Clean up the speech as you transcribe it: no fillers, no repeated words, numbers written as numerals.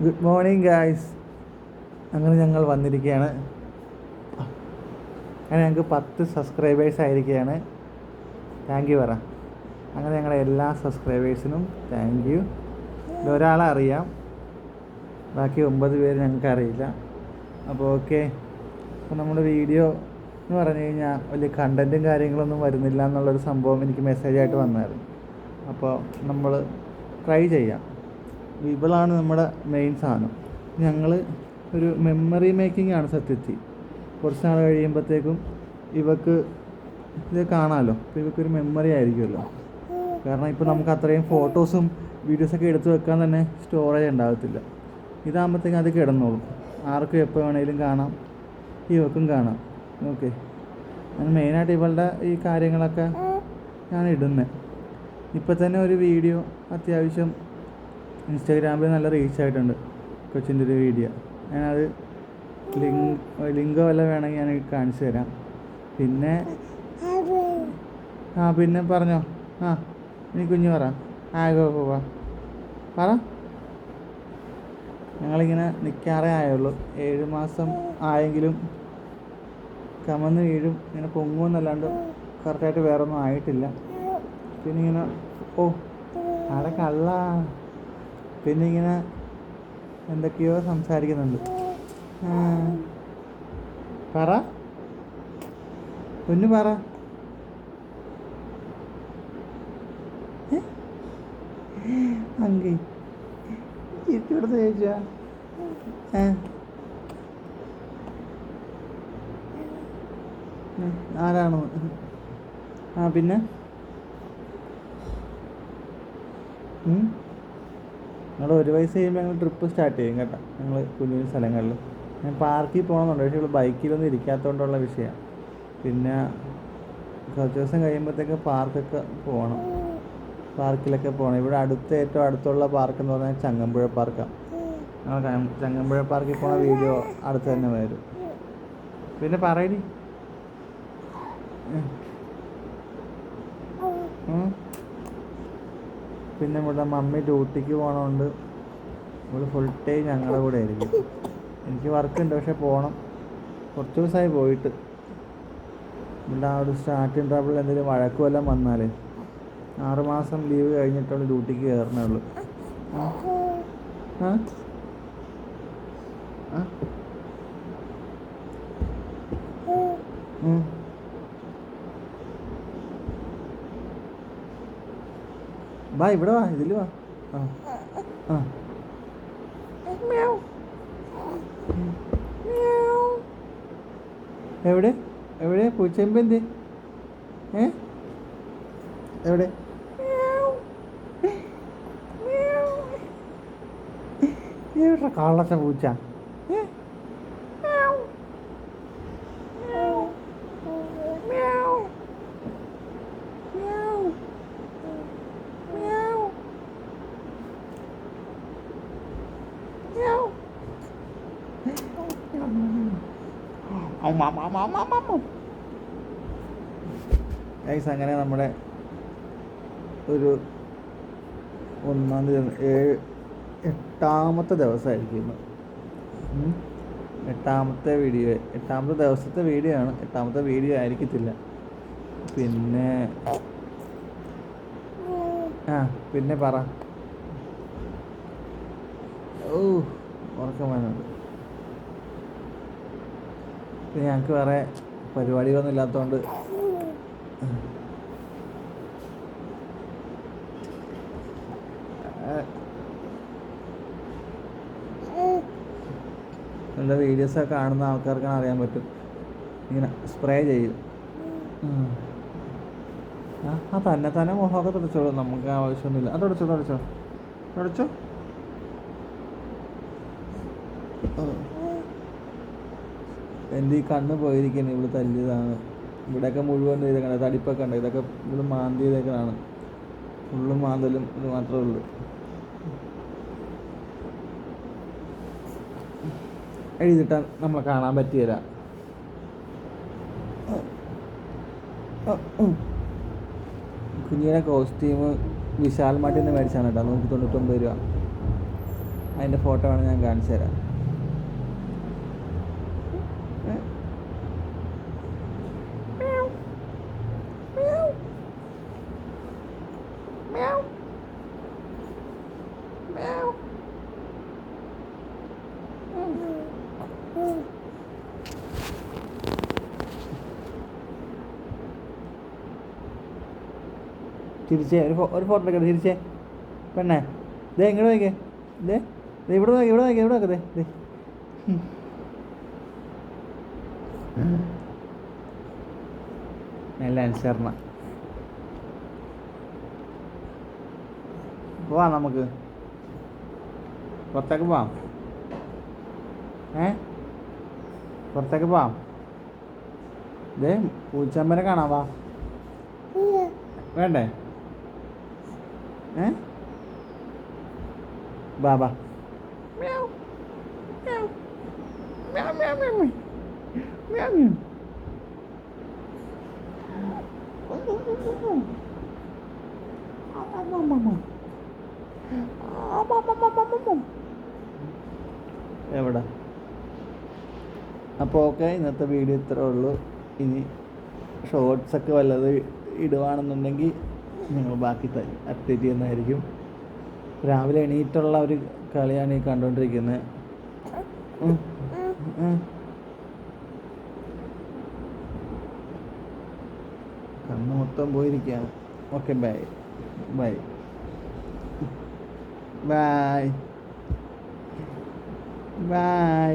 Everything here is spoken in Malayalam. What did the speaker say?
Good morning guys. അങ്ങനെ ഞങ്ങൾ വന്നിരിക്കുകയാണ്. അങ്ങനെ ഞങ്ങൾക്ക് 10 സബ്സ്ക്രൈബേഴ്സ് ആയിരിക്കുകയാണ്. താങ്ക് യു പറ. അങ്ങനെ ഞങ്ങളുടെ എല്ലാ സബ്സ്ക്രൈബേഴ്സിനും താങ്ക് യു. ഒരാളെ അറിയാം, ബാക്കി 9 പേര് ഞങ്ങൾക്ക് അറിയില്ല. അപ്പോൾ ഓക്കെ. അപ്പോൾ നമ്മുടെ വീഡിയോ എന്ന് പറഞ്ഞു കഴിഞ്ഞാൽ വലിയ കണ്ടൻറ്റും കാര്യങ്ങളൊന്നും വരുന്നില്ല എന്നുള്ളൊരു സംഭവം എനിക്ക് മെസ്സേജായിട്ട് വന്നായിരുന്നു. അപ്പോൾ നമ്മൾ ട്രൈ ചെയ്യാം. ഇവളാണ് നമ്മുടെ മെയിൻ സാധനം. ഞങ്ങൾ ഒരു മെമ്മറി മേക്കിംഗ് ആണ് സത്യത്തിൽ. കുറച്ച് നാൾ കഴിയുമ്പോഴത്തേക്കും ഇവക്ക് ഇത് കാണാമല്ലോ, അപ്പോൾ ഇവക്കൊരു മെമ്മറി ആയിരിക്കുമല്ലോ. കാരണം ഇപ്പോൾ നമുക്ക് അത്രയും ഫോട്ടോസും വീഡിയോസൊക്കെ എടുത്ത് വെക്കാൻ തന്നെ സ്റ്റോറേജ് ഉണ്ടാകത്തില്ല. ഇതാകുമ്പോഴത്തേക്കും അത് കിടന്നോളും, ആർക്കും എപ്പോൾ വേണമെങ്കിലും കാണാം, ഇവക്കും കാണാം. ഓക്കെ. ഞാൻ മെയിനായിട്ട് ഇവളുടെ ഈ കാര്യങ്ങളൊക്കെ ഞാൻ ഇടുന്നത്. ഇപ്പം തന്നെ ഒരു വീഡിയോ അത്യാവശ്യം ഇൻസ്റ്റാഗ്രാമിൽ നല്ല റീച്ച് ആയിട്ടുണ്ട്, കൊച്ചിൻ്റെ ഒരു വീഡിയോ. ഞാനത് ലിങ്കോ വല്ല വേണമെങ്കിൽ ഞാൻ കാണിച്ചു തരാം. പിന്നെ പിന്നെ പറഞ്ഞോ. നീ കുഞ്ഞു പറ. പോവാ പറ. ഞങ്ങളിങ്ങനെ നിൽക്കാറേ ആയുള്ളൂ. 7 മാസം ആയെങ്കിലും കമന്ന് വീഴും, ഇങ്ങനെ പൊങ്ങുമെന്നല്ലാണ്ട് കറക്റ്റായിട്ട് വേറെ ഒന്നും ആയിട്ടില്ല. പിന്നെ ഇങ്ങനെ അവിടെ കള്ള, പിന്നെ ഇങ്ങനെ എന്തൊക്കെയോ സംസാരിക്കുന്നുണ്ട്. പറ കുഞ്ഞു പറ. അങ്കി ഇരിക്കടുത്ത് ചോദിച്ചാ ആരാണോ? പിന്നെ ഞങ്ങൾ 1 വയസ്സ് കഴിയുമ്പോൾ ഞങ്ങൾ ട്രിപ്പ് സ്റ്റാർട്ട് ചെയ്യും കേട്ടോ. ഞങ്ങൾ കുഞ്ഞു കുഞ്ഞു സ്ഥലങ്ങളിൽ ഞാൻ പാർക്കിൽ പോകണമെന്നുണ്ട്, പക്ഷേ ഇവിടെ ബൈക്കിലൊന്നും ഇരിക്കാത്തതുകൊണ്ടുള്ള വിഷയമാണ്. പിന്നെ കുറച്ച് ദിവസം കഴിയുമ്പോഴത്തേക്ക് പാർക്കൊക്കെ പോകണം, പാർക്കിലൊക്കെ പോകണം. ഇവിടെ ഏറ്റവും അടുത്തുള്ള പാർക്ക് എന്ന് പറഞ്ഞാൽ ചങ്ങമ്പുഴ പാർക്കാണ്. ഞങ്ങൾ ചങ്ങമ്പുഴ പാർക്കിൽ പോണ വീഡിയോ അടുത്ത് തന്നെ വരും. പിന്നെ പറയടി. പിന്നെ ഇവിടെ മമ്മി ഡ്യൂട്ടിക്ക് പോകണമുണ്ട്. ഇവിടെ ഫുൾ ടൈം ഞങ്ങളുടെ കൂടെ ആയിരിക്കും. എനിക്ക് വർക്കുണ്ട്, പക്ഷെ പോകണം. കുറച്ച് ദിവസമായി പോയിട്ട്. ഇവിടെ ആ ഒരു സ്റ്റാർട്ടിങ് ട്രബിൾ എന്തെങ്കിലും വഴക്ക് വല്ലതും വന്നാലേ 6 മാസം ലീവ് കഴിഞ്ഞിട്ടുള്ള ഡ്യൂട്ടിക്ക് കയറണേ ഉള്ളൂ. വാ, ഇവിടെ വാ, ഇതിൽ വാ. എവിടെ എവിടെ പൂച്ചെമ്പെന്ത്? എവിടെ? എവിടെ കള്ളച്ച പൂച്ച? അങ്ങനെ നമ്മുടെ ഒരു 1-ാം തീയതി 8ാമത്തെ ദിവസമായിരിക്കും ഇന്ന്. 8ാമത്തെ ദിവസത്തെ വീഡിയോ ആണ്. 8ാമത്തെ വീഡിയോ ആയിരിക്കത്തില്ല. പിന്നെ പറ. ഉറക്കം വരുന്നുണ്ട്. പിന്നെ ഞങ്ങൾക്ക് വേറെ പരിപാടികളൊന്നും ഇല്ലാത്തതുകൊണ്ട് നല്ല വീഡിയോസൊക്കെ കാണുന്ന ആൾക്കാർക്കാണ് അറിയാൻ പറ്റും. ഇങ്ങനെ സ്പ്രേ ചെയ്യും. തന്നെ മുഖമൊക്കെ തുടച്ചോളൂ, നമുക്ക് ആവശ്യമൊന്നുമില്ല. അത് തുടച്ചോ. എൻ്റെ ഈ കണ്ണ് പോയിരിക്കുന്നത് ഇവിടെ തല്ലിയതാണ്. ഇവിടെയൊക്കെ മുഴുവൻ ഇതൊക്കെ തടിപ്പൊക്കെ ഉണ്ട്. ഇതൊക്കെ ഇവിടെ മാന്തിയതൊക്കെയാണ്. ഫുള്ളും മാന്തലും ഇത് മാത്രമേ ഉള്ളൂ. എഴുതിട്ടാൽ നമ്മളെ കാണാൻ പറ്റിയില്ല. കുഞ്ഞിയുടെ കോസ്റ്റ്യൂം വിശാൽ മാർട്ടിൽ നിന്ന് മേടിച്ചാണ് കേട്ടോ. 199 രൂപ. അതിൻ്റെ ഫോട്ടോ ആണ് ഞാൻ കാണിച്ചു തരാം. തിരിച്ചേ ഒരു ഫോട്ടോ എടുക്കട്ടെ. തിരിച്ചേ പെണ്ണേ, ദേ ഇങ്ങോട്ട് നോക്കിയേ. ദേ ഇവിടെ നോക്കി, ഇവിടെ നോക്കി, ഇവിടെ നോക്കതേ. നല്ല അനുസരണ. പോവാം, നമുക്ക് പുറത്തേക്ക് പോവാം. പുറത്തേക്ക് പോവാം. ദേ പൂച്ചമ്പനെ കാണാം. വാ. വേണ്ടേ? ബാ ബാ. എവിടെ? അപ്പോൾ ഓക്കെ, ഇന്നത്തെ വീഡിയോ ഇത്രേ ഉള്ളൂ. ഇനി ഷോർട്സൊക്കെ വല്ലത് ഇടുവാണെന്നുണ്ടെങ്കിൽ ഞങ്ങൾ ബാക്കി അപ്ഡേറ്റ് ചെയ്യുന്നതായിരിക്കും. രാവിലെ എണീറ്റുള്ള ഒരു കളിയാണ് ഈ കണ്ടുകൊണ്ടിരിക്കുന്നത്. കണ്ണ് മൊത്തം പോയിരിക്കുകയാണ്. Okay, bye bye bye bye.